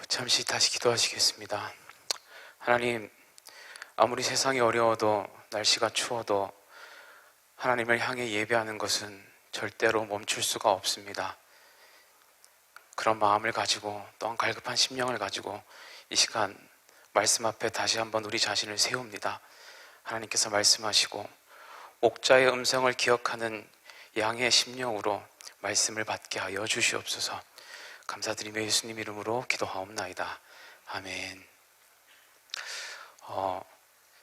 잠시 다시 기도하시겠습니다. 하나님, 아무리 세상이 어려워도 날씨가 추워도 하나님을 향해 예배하는 것은 절대로 멈출 수가 없습니다. 그런 마음을 가지고 또한 갈급한 심령을 가지고 이 시간 말씀 앞에 다시 한번 우리 자신을 세웁니다. 하나님께서 말씀하시고 목자의 음성을 기억하는 양의 심령으로 말씀을 받게 하여 주시옵소서. 감사드리며 예수님 이름으로 기도하옵나이다. 아멘.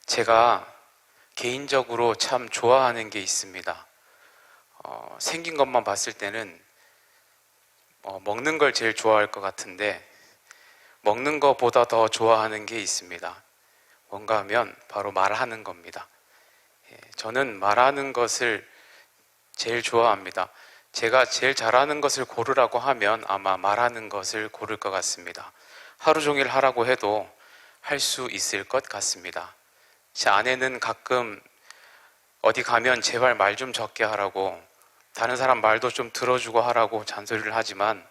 제가 개인적으로 참 좋아하는 게 있습니다. 생긴 것만 봤을 때는 먹는 걸 제일 좋아할 것 같은데 먹는 것보다 더 좋아하는 게 있습니다. 뭔가 하면 바로 말하는 겁니다. 저는 말하는 것을 제일 좋아합니다. 제가 제일 잘하는 것을 고르라고 하면 아마 말하는 것을 고를 것 같습니다. 하루 종일 하라고 해도 할 수 있을 것 같습니다. 제 아내는 가끔 어디 가면 제발 말 좀 적게 하라고, 다른 사람 말도 좀 들어주고 하라고 잔소리를 하지만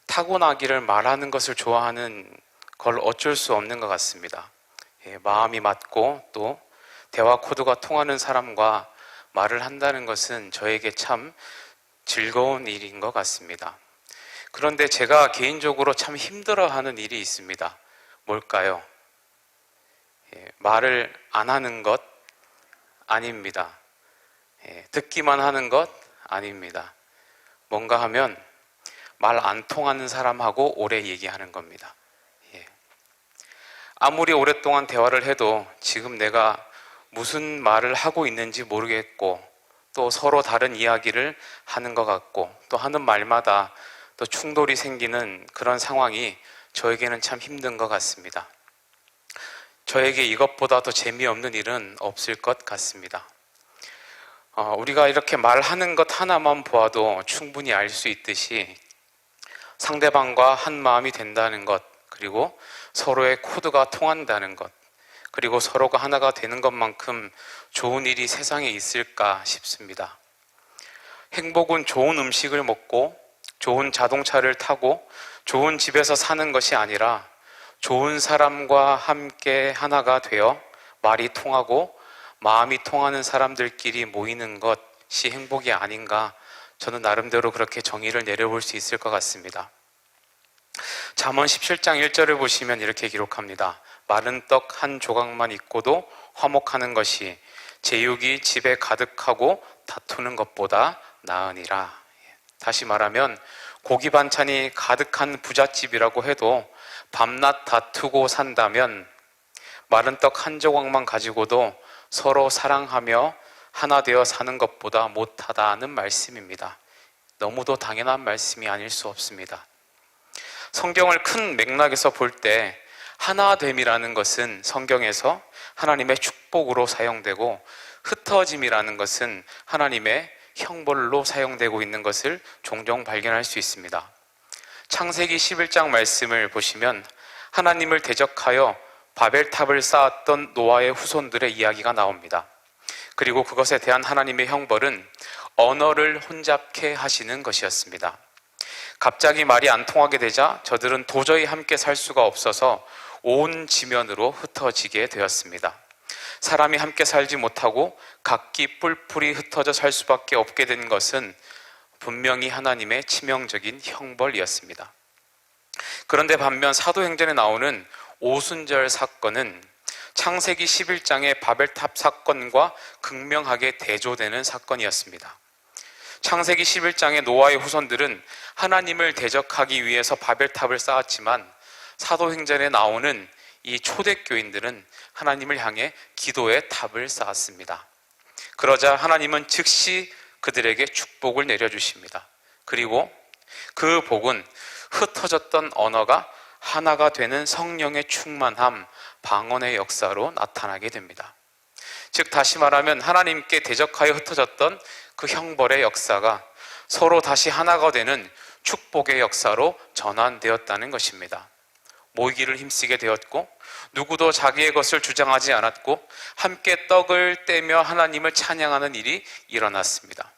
타고나기를 말하는 것을 좋아하는 걸 어쩔 수 없는 것 같습니다. 마음이 맞고 또 대화 코드가 통하는 사람과 말을 한다는 것은 저에게 참 즐거운 일인 것 같습니다. 그런데 제가 개인적으로 참 힘들어하는 일이 있습니다. 뭘까요? 말을 안 하는 것 아닙니다. 듣기만 하는 것 아닙니다. 뭔가 하면 말 안 통하는 사람하고 오래 얘기하는 겁니다. 아무리 오랫동안 대화를 해도 지금 내가 무슨 말을 하고 있는지 모르겠고 또 서로 다른 이야기를 하는 것 같고 또 하는 말마다 또 충돌이 생기는 그런 상황이 저에게는 참 힘든 것 같습니다. 저에게 이것보다 더 재미없는 일은 없을 것 같습니다. 우리가 이렇게 말하는 것 하나만 보아도 충분히 알 수 있듯이 상대방과 한 마음이 된다는 것, 그리고 서로의 코드가 통한다는 것, 그리고 서로가 하나가 되는 것만큼 좋은 일이 세상에 있을까 싶습니다. 행복은 좋은 음식을 먹고 좋은 자동차를 타고 좋은 집에서 사는 것이 아니라 좋은 사람과 함께 하나가 되어 말이 통하고 마음이 통하는 사람들끼리 모이는 것이 행복이 아닌가, 저는 나름대로 그렇게 정의를 내려볼 수 있을 것 같습니다. 잠언 17장 1절을 보시면 이렇게 기록합니다. 마른 떡 한 조각만 있고도 화목하는 것이 제육이 집에 가득하고 다투는 것보다 나으니라. 다시 말하면 고기 반찬이 가득한 부잣집이라고 해도 밤낮 다투고 산다면 마른 떡 한 조각만 가지고도 서로 사랑하며 하나 되어 사는 것보다 못하다는 말씀입니다. 너무도 당연한 말씀이 아닐 수 없습니다. 성경을 큰 맥락에서 볼 때 하나됨이라는 것은 성경에서 하나님의 축복으로 사용되고 흩어짐이라는 것은 하나님의 형벌로 사용되고 있는 것을 종종 발견할 수 있습니다. 창세기 11장 말씀을 보시면 하나님을 대적하여 바벨탑을 쌓았던 노아의 후손들의 이야기가 나옵니다. 그리고 그것에 대한 하나님의 형벌은 언어를 혼잡케 하시는 것이었습니다. 갑자기 말이 안 통하게 되자 저들은 도저히 함께 살 수가 없어서 온 지면으로 흩어지게 되었습니다. 사람이 함께 살지 못하고 각기 뿔뿔이 흩어져 살 수밖에 없게 된 것은 분명히 하나님의 치명적인 형벌이었습니다. 그런데 반면 사도행전에 나오는 오순절 사건은 창세기 11장의 바벨탑 사건과 극명하게 대조되는 사건이었습니다. 창세기 11장의 노아의 후손들은 하나님을 대적하기 위해서 바벨탑을 쌓았지만 사도행전에 나오는 이 초대교인들은 하나님을 향해 기도의 탑을 쌓았습니다. 그러자 하나님은 즉시 그들에게 축복을 내려주십니다. 그리고 그 복은 흩어졌던 언어가 하나가 되는 성령의 충만함, 방언의 역사로 나타나게 됩니다. 즉 다시 말하면 하나님께 대적하여 흩어졌던 그 형벌의 역사가 서로 다시 하나가 되는 축복의 역사로 전환되었다는 것입니다. 모이기를 힘쓰게 되었고 누구도 자기의 것을 주장하지 않았고 함께 떡을 떼며 하나님을 찬양하는 일이 일어났습니다.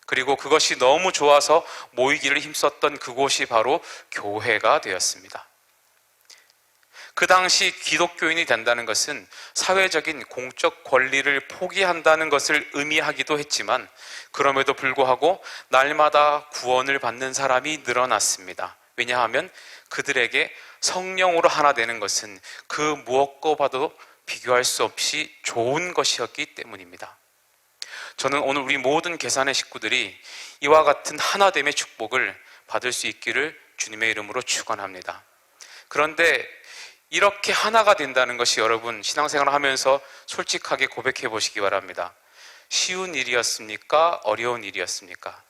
그리고 그것이 너무 좋아서 모이기를 힘썼던 그곳이 바로 교회가 되었습니다. 그 당시 기독교인이 된다는 것은 사회적인 공적 권리를 포기한다는 것을 의미하기도 했지만, 그럼에도 불구하고 날마다 구원을 받는 사람이 늘어났습니다. 왜냐하면 그들에게 성령으로 하나 되는 것은 그 무엇과 봐도 비교할 수 없이 좋은 것이었기 때문입니다. 저는 오늘 우리 모든 계산의 식구들이 이와 같은 하나됨의 축복을 받을 수 있기를 주님의 이름으로 축원합니다. 그런데 이렇게 하나가 된다는 것이 여러분 신앙생활을 하면서 솔직하게 고백해 보시기 바랍니다. 쉬운 일이었습니까? 어려운 일이었습니까?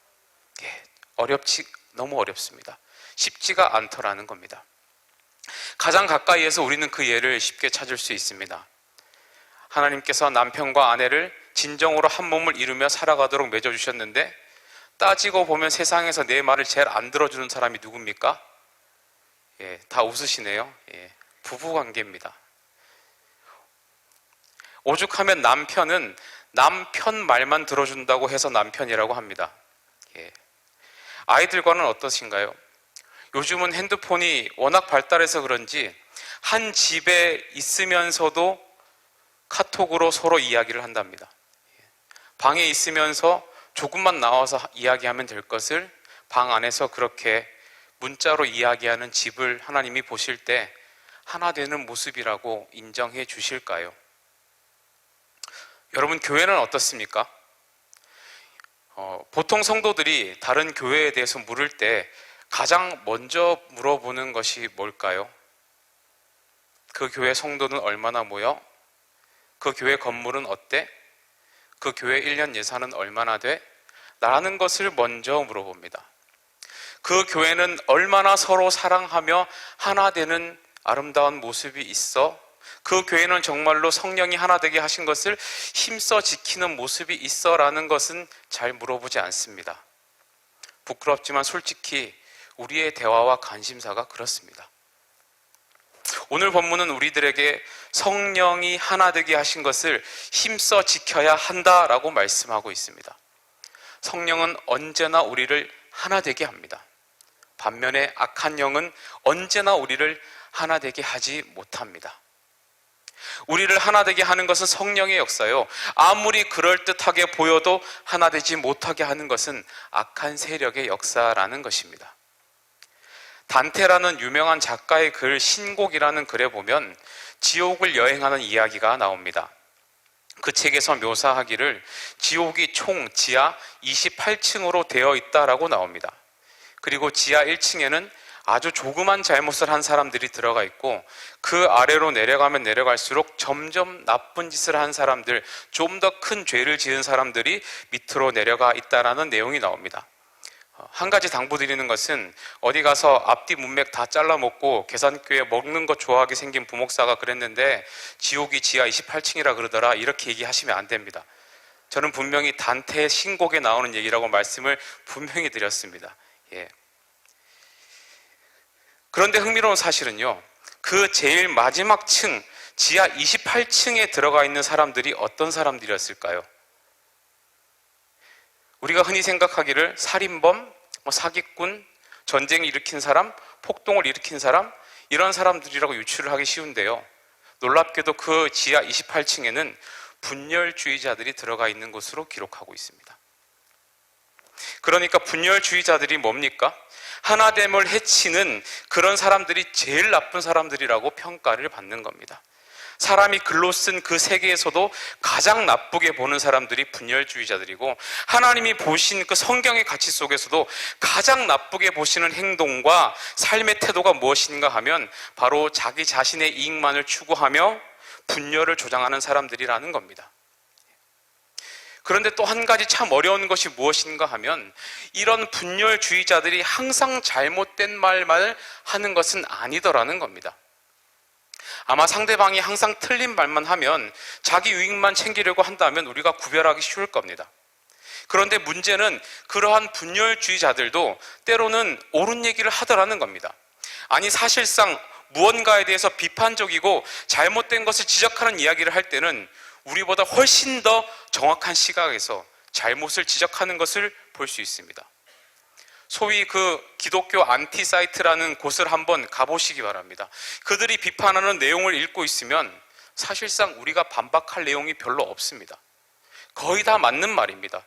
너무 어렵습니다. 쉽지가 않더라는 겁니다. 가장 가까이에서 우리는 그 예를 쉽게 찾을 수 있습니다. 하나님께서 남편과 아내를 진정으로 한 몸을 이루며 살아가도록 맺어주셨는데, 따지고 보면 세상에서 내 말을 제일 안 들어주는 사람이 누굽니까? 다 웃으시네요. 부부관계입니다. 오죽하면 남편은 남편 말만 들어준다고 해서 남편이라고 합니다. 아이들과는 어떠신가요? 요즘은 핸드폰이 워낙 발달해서 그런지 한 집에 있으면서도 카톡으로 서로 이야기를 한답니다. 방에 있으면서 조금만 나와서 이야기하면 될 것을 방 안에서 그렇게 문자로 이야기하는 집을 하나님이 보실 때 하나 되는 모습이라고 인정해 주실까요? 여러분, 교회는 어떻습니까? 보통 성도들이 다른 교회에 대해서 물을 때 가장 먼저 물어보는 것이 뭘까요? 그 교회 성도는 얼마나 모여? 그 교회 건물은 어때? 그 교회 1년 예산은 얼마나 돼? 라는 것을 먼저 물어봅니다. 그 교회는 얼마나 서로 사랑하며 하나 되는 아름다운 모습이 있어? 그 교회는 정말로 성령이 하나 되게 하신 것을 힘써 지키는 모습이 있어? 라는 것은 잘 물어보지 않습니다. 부끄럽지만 솔직히 우리의 대화와 관심사가 그렇습니다. 오늘 본문은 우리들에게 성령이 하나 되게 하신 것을 힘써 지켜야 한다라고 말씀하고 있습니다. 성령은 언제나 우리를 하나 되게 합니다. 반면에 악한 영은 언제나 우리를 하나 되게 하지 못합니다. 우리를 하나 되게 하는 것은 성령의 역사요, 아무리 그럴듯하게 보여도 하나 되지 못하게 하는 것은 악한 세력의 역사라는 것입니다. 단테라는 유명한 작가의 글 신곡이라는 글에 보면 지옥을 여행하는 이야기가 나옵니다. 그 책에서 묘사하기를 지옥이 총 지하 28층으로 되어 있다라고 나옵니다. 그리고 지하 1층에는 아주 조그만 잘못을 한 사람들이 들어가 있고, 그 아래로 내려가면 내려갈수록 점점 나쁜 짓을 한 사람들, 좀 더 큰 죄를 지은 사람들이 밑으로 내려가 있다라는 내용이 나옵니다. 한 가지 당부드리는 것은, 어디 가서 앞뒤 문맥 다 잘라 먹고 계산교에 먹는 거 좋아하게 생긴 부목사가 그랬는데 지옥이 지하 28층이라 그러더라, 이렇게 얘기하시면 안 됩니다. 저는 분명히 단테의 신곡에 나오는 얘기라고 말씀을 분명히 드렸습니다. 그런데 흥미로운 사실은요, 그 제일 마지막 층, 지하 28층에 들어가 있는 사람들이 어떤 사람들이었을까요? 우리가 흔히 생각하기를 살인범, 사기꾼, 전쟁을 일으킨 사람, 폭동을 일으킨 사람, 이런 사람들이라고 유추를 하기 쉬운데요, 놀랍게도 그 지하 28층에는 분열주의자들이 들어가 있는 것으로 기록하고 있습니다. 그러니까 분열주의자들이 뭡니까? 하나됨을 해치는 그런 사람들이 제일 나쁜 사람들이라고 평가를 받는 겁니다. 사람이 글로 쓴 그 세계에서도 가장 나쁘게 보는 사람들이 분열주의자들이고, 하나님이 보신 그 성경의 가치 속에서도 가장 나쁘게 보시는 행동과 삶의 태도가 무엇인가 하면 바로 자기 자신의 이익만을 추구하며 분열을 조장하는 사람들이라는 겁니다. 그런데 또 한 가지 참 어려운 것이 무엇인가 하면, 이런 분열주의자들이 항상 잘못된 말만 하는 것은 아니더라는 겁니다. 아마 상대방이 항상 틀린 말만 하면 자기 유익만 챙기려고 한다면 우리가 구별하기 쉬울 겁니다. 그런데 문제는 그러한 분열주의자들도 때로는 옳은 얘기를 하더라는 겁니다. 아니, 사실상 무언가에 대해서 비판적이고 잘못된 것을 지적하는 이야기를 할 때는 우리보다 훨씬 더 정확한 시각에서 잘못을 지적하는 것을 볼 수 있습니다. 소위 그 기독교 안티 사이트라는 곳을 한번 가보시기 바랍니다. 그들이 비판하는 내용을 읽고 있으면 사실상 우리가 반박할 내용이 별로 없습니다. 거의 다 맞는 말입니다.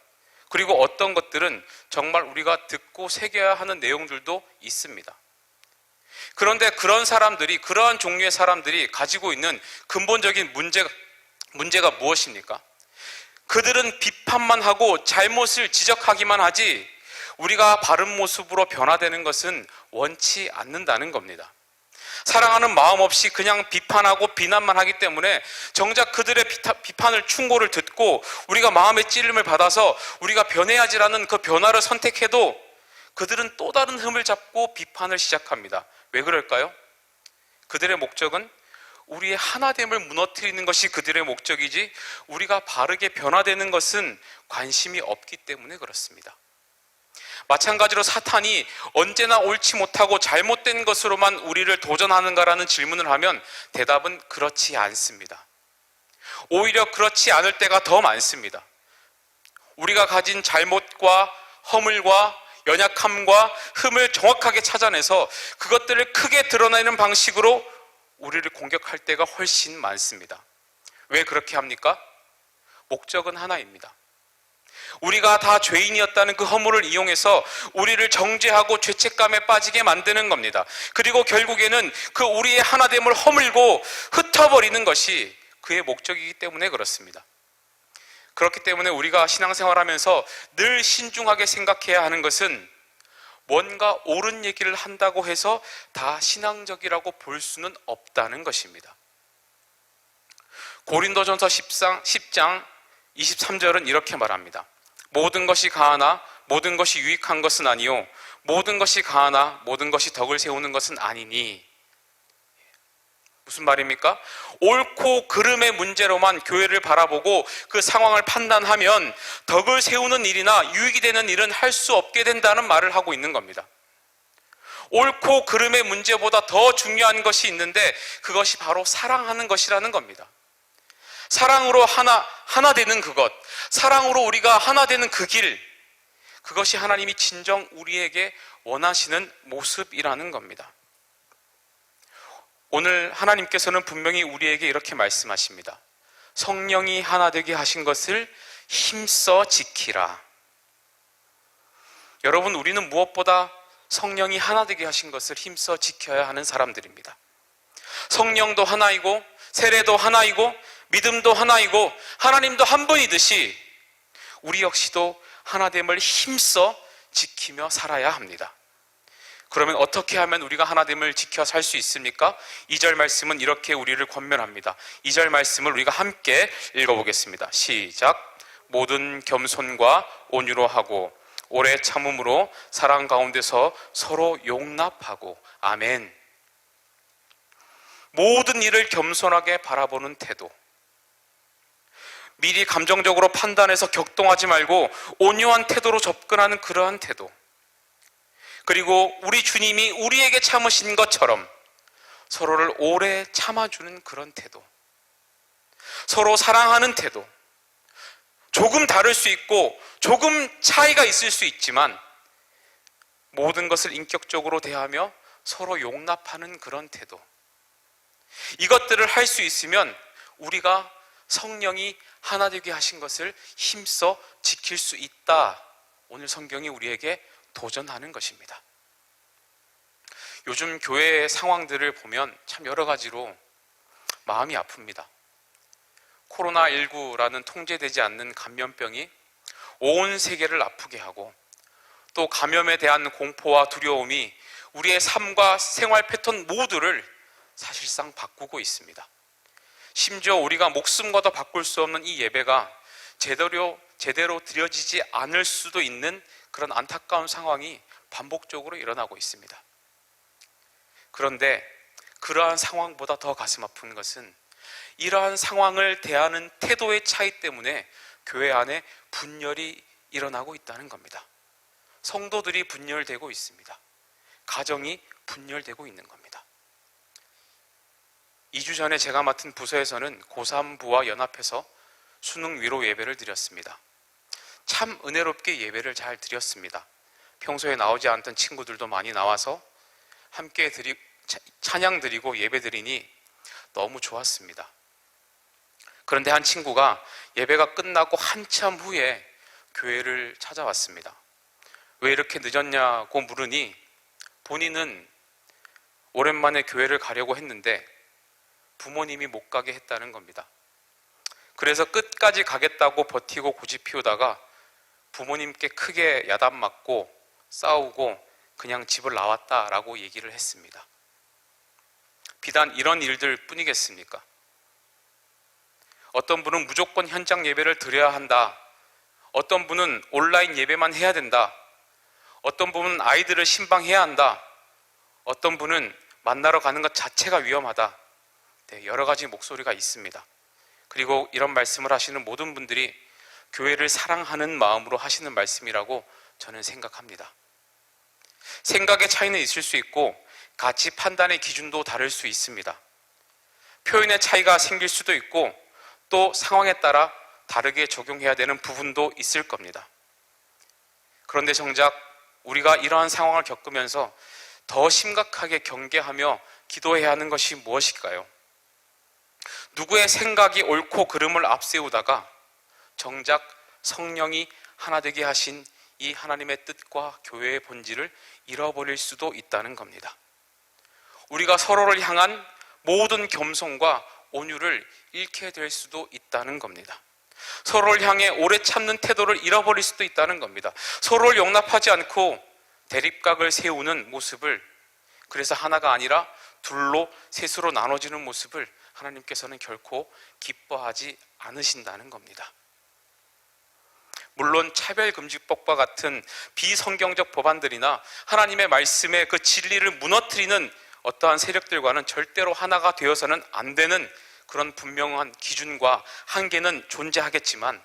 그리고 어떤 것들은 정말 우리가 듣고 새겨야 하는 내용들도 있습니다. 그런데 그러한 종류의 사람들이 가지고 있는 근본적인 문제가 무엇입니까? 그들은 비판만 하고 잘못을 지적하기만 하지 우리가 바른 모습으로 변화되는 것은 원치 않는다는 겁니다. 사랑하는 마음 없이 그냥 비판하고 비난만 하기 때문에 정작 그들의 비판을 충고를 듣고 우리가 마음의 찔림을 받아서 우리가 변해야지라는 그 변화를 선택해도 그들은 또 다른 흠을 잡고 비판을 시작합니다. 왜 그럴까요? 그들의 목적은 우리의 하나됨을 무너뜨리는 것이 그들의 목적이지 우리가 바르게 변화되는 것은 관심이 없기 때문에 그렇습니다. 마찬가지로 사탄이 언제나 옳지 못하고 잘못된 것으로만 우리를 도전하는가라는 질문을 하면 대답은 그렇지 않습니다. 오히려 그렇지 않을 때가 더 많습니다. 우리가 가진 잘못과 허물과 연약함과 흠을 정확하게 찾아내서 그것들을 크게 드러내는 방식으로 우리를 공격할 때가 훨씬 많습니다. 왜 그렇게 합니까? 목적은 하나입니다. 우리가 다 죄인이었다는 그 허물을 이용해서 우리를 정죄하고 죄책감에 빠지게 만드는 겁니다. 그리고 결국에는 그 우리의 하나됨을 허물고 흩어버리는 것이 그의 목적이기 때문에 그렇습니다. 그렇기 때문에 우리가 신앙생활하면서 늘 신중하게 생각해야 하는 것은 뭔가 옳은 얘기를 한다고 해서 다 신앙적이라고 볼 수는 없다는 것입니다. 고린도전서 10장 23절은 이렇게 말합니다. 모든 것이 가하나 모든 것이 유익한 것은 아니요 모든 것이 가하나 모든 것이 덕을 세우는 것은 아니니. 무슨 말입니까? 옳고 그름의 문제로만 교회를 바라보고 그 상황을 판단하면 덕을 세우는 일이나 유익이 되는 일은 할 수 없게 된다는 말을 하고 있는 겁니다. 옳고 그름의 문제보다 더 중요한 것이 있는데 그것이 바로 사랑하는 것이라는 겁니다. 사랑으로 하나 되는 그것, 사랑으로 우리가 하나 되는 그 길, 그것이 하나님이 진정 우리에게 원하시는 모습이라는 겁니다. 오늘 하나님께서는 분명히 우리에게 이렇게 말씀하십니다. 성령이 하나 되게 하신 것을 힘써 지키라. 여러분, 우리는 무엇보다 성령이 하나 되게 하신 것을 힘써 지켜야 하는 사람들입니다. 성령도 하나이고 세례도 하나이고 믿음도 하나이고 하나님도 한 분이듯이 우리 역시도 하나됨을 힘써 지키며 살아야 합니다. 그러면 어떻게 하면 우리가 하나됨을 지켜 살 수 있습니까? 2절 말씀은 이렇게 우리를 권면합니다. 2절 말씀을 우리가 함께 읽어보겠습니다. 시작. 모든 겸손과 온유로 하고 오래 참음으로 사랑 가운데서 서로 용납하고. 아멘. 모든 일을 겸손하게 바라보는 태도, 미리 감정적으로 판단해서 격동하지 말고 온유한 태도로 접근하는 그러한 태도, 그리고 우리 주님이 우리에게 참으신 것처럼 서로를 오래 참아주는 그런 태도, 서로 사랑하는 태도, 조금 다를 수 있고 조금 차이가 있을 수 있지만 모든 것을 인격적으로 대하며 서로 용납하는 그런 태도, 이것들을 할 수 있으면 우리가 성령이 하나 되게 하신 것을 힘써 지킬 수 있다. 오늘 성경이 우리에게 도전하는 것입니다. 요즘 교회의 상황들을 보면 참 여러 가지로 마음이 아픕니다. 코로나19라는 통제되지 않는 감염병이 온 세계를 아프게 하고 또 감염에 대한 공포와 두려움이 우리의 삶과 생활 패턴 모두를 사실상 바꾸고 있습니다. 심지어 우리가 목숨과도 바꿀 수 없는 이 예배가 제대로 드려지지 않을 수도 있는 그런 안타까운 상황이 반복적으로 일어나고 있습니다. 그런데 그러한 상황보다 더 가슴 아픈 것은 이러한 상황을 대하는 태도의 차이 때문에 교회 안에 분열이 일어나고 있다는 겁니다. 성도들이 분열되고 있습니다. 가정이 분열되고 있는 겁니다. 2주 전에 제가 맡은 부서에서는 고3부와 연합해서 수능 위로 예배를 드렸습니다. 참 은혜롭게 예배를 잘 드렸습니다. 평소에 나오지 않던 친구들도 많이 나와서 함께 찬양 드리고 예배 드리니 너무 좋았습니다. 그런데 한 친구가 예배가 끝나고 한참 후에 교회를 찾아왔습니다. 왜 이렇게 늦었냐고 물으니 본인은 오랜만에 교회를 가려고 했는데 부모님이 못 가게 했다는 겁니다. 그래서 끝까지 가겠다고 버티고 고집 피우다가 부모님께 크게 야단 맞고 싸우고 그냥 집을 나왔다라고 얘기를 했습니다. 비단 이런 일들 뿐이겠습니까? 어떤 분은 무조건 현장 예배를 드려야 한다. 어떤 분은 온라인 예배만 해야 된다. 어떤 분은 아이들을 신방해야 한다. 어떤 분은 만나러 가는 것 자체가 위험하다. 네, 여러 가지 목소리가 있습니다. 그리고 이런 말씀을 하시는 모든 분들이 교회를 사랑하는 마음으로 하시는 말씀이라고 저는 생각합니다. 생각의 차이는 있을 수 있고 가치 판단의 기준도 다를 수 있습니다. 표현의 차이가 생길 수도 있고 또 상황에 따라 다르게 적용해야 되는 부분도 있을 겁니다. 그런데 정작 우리가 이러한 상황을 겪으면서 더 심각하게 경계하며 기도해야 하는 것이 무엇일까요? 누구의 생각이 옳고 그름을 앞세우다가 정작 성령이 하나 되게 하신 이 하나님의 뜻과 교회의 본질을 잃어버릴 수도 있다는 겁니다. 우리가 서로를 향한 모든 겸손과 온유를 잃게 될 수도 있다는 겁니다. 서로를 향해 오래 참는 태도를 잃어버릴 수도 있다는 겁니다. 서로를 용납하지 않고 대립각을 세우는 모습을, 그래서 하나가 아니라 둘로 셋으로 나눠지는 모습을 하나님께서는 결코 기뻐하지 않으신다는 겁니다. 물론 차별금지법과 같은 비성경적 법안들이나 하나님의 말씀의 그 진리를 무너뜨리는 어떠한 세력들과는 절대로 하나가 되어서는 안 되는 그런 분명한 기준과 한계는 존재하겠지만,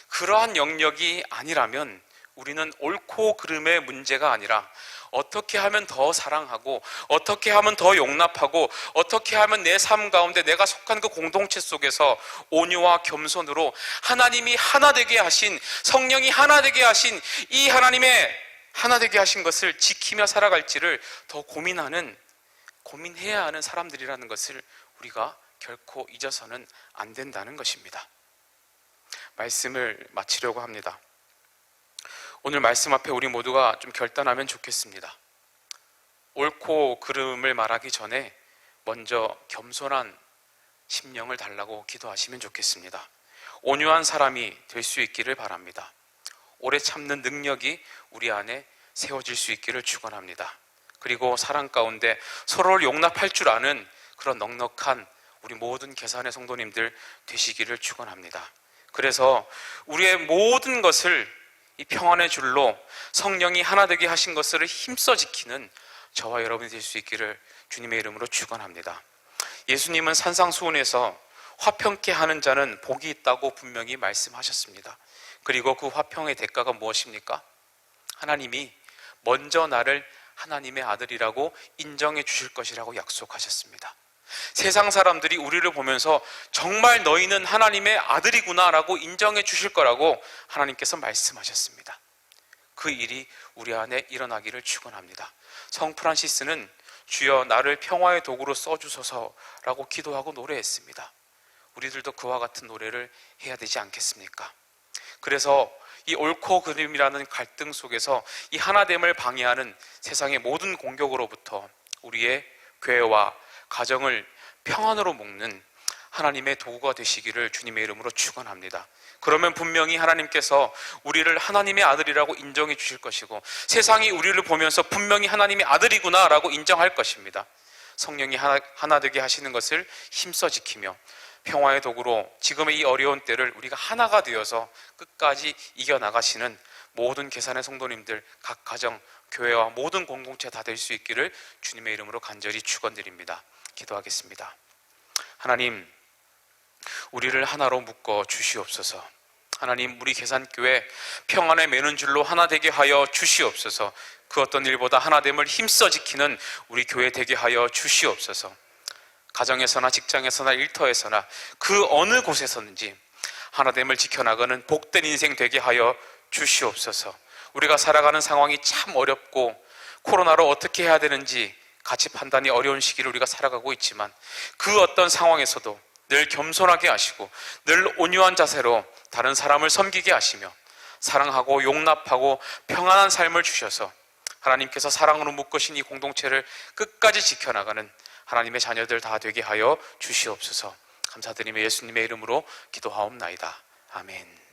그러한 영역이 아니라면 우리는 옳고 그름의 문제가 아니라 어떻게 하면 더 사랑하고 어떻게 하면 더 용납하고 어떻게 하면 내 삶 가운데 내가 속한 그 공동체 속에서 온유와 겸손으로 하나님이 하나 되게 하신, 성령이 하나 되게 하신 이 하나님의 하나 되게 하신 것을 지키며 살아갈지를 더 고민해야 하는 사람들이라는 것을 우리가 결코 잊어서는 안 된다는 것입니다. 말씀을 마치려고 합니다. 오늘 말씀 앞에 우리 모두가 좀 결단하면 좋겠습니다. 옳고 그름을 말하기 전에 먼저 겸손한 심령을 달라고 기도하시면 좋겠습니다. 온유한 사람이 될 수 있기를 바랍니다. 오래 참는 능력이 우리 안에 세워질 수 있기를 축원합니다. 그리고 사랑 가운데 서로를 용납할 줄 아는 그런 넉넉한 우리 모든 계산의 성도님들 되시기를 축원합니다. 그래서 우리의 모든 것을 이 평안의 줄로 성령이 하나 되게 하신 것을 힘써 지키는 저와 여러분이 될 수 있기를 주님의 이름으로 축원합니다. 예수님은 산상수훈에서 화평케 하는 자는 복이 있다고 분명히 말씀하셨습니다. 그리고 그 화평의 대가가 무엇입니까? 하나님이 먼저 나를 하나님의 아들이라고 인정해 주실 것이라고 약속하셨습니다. 세상 사람들이 우리를 보면서 정말 너희는 하나님의 아들이구나 라고 인정해 주실 거라고 하나님께서 말씀하셨습니다. 그 일이 우리 안에 일어나기를 축원합니다. 성 프란시스는 주여 나를 평화의 도구로 써주소서라고 기도하고 노래했습니다. 우리들도 그와 같은 노래를 해야 되지 않겠습니까? 그래서 이 옳고 그름이라는 갈등 속에서 이 하나됨을 방해하는 세상의 모든 공격으로부터 우리의 교회와 가정을 평안으로 묶는 하나님의 도구가 되시기를 주님의 이름으로 축원합니다. 그러면 분명히 하나님께서 우리를 하나님의 아들이라고 인정해 주실 것이고 세상이 우리를 보면서 분명히 하나님의 아들이구나 라고 인정할 것입니다. 성령이 하나 되게 하시는 것을 힘써 지키며 평화의 도구로 지금의 이 어려운 때를 우리가 하나가 되어서 끝까지 이겨나가시는 모든 계산의 성도님들, 각 가정, 교회와 모든 공동체 다 될 수 있기를 주님의 이름으로 간절히 축원드립니다. 기도하겠습니다. 하나님, 우리를 하나로 묶어 주시옵소서. 하나님, 우리 계산교회 평안에 매는 줄로 하나 되게 하여 주시옵소서. 그 어떤 일보다 하나됨을 힘써 지키는 우리 교회 되게 하여 주시옵소서. 가정에서나 직장에서나 일터에서나 그 어느 곳에서든지 하나됨을 지켜나가는 복된 인생 되게 하여 주시옵소서. 우리가 살아가는 상황이 참 어렵고 코로나로 어떻게 해야 되는지 같이 판단이 어려운 시기를 우리가 살아가고 있지만 그 어떤 상황에서도 늘 겸손하게 하시고 늘 온유한 자세로 다른 사람을 섬기게 하시며 사랑하고 용납하고 평안한 삶을 주셔서 하나님께서 사랑으로 묶으신 이 공동체를 끝까지 지켜나가는 하나님의 자녀들 다 되게 하여 주시옵소서. 감사드리며 예수님의 이름으로 기도하옵나이다. 아멘.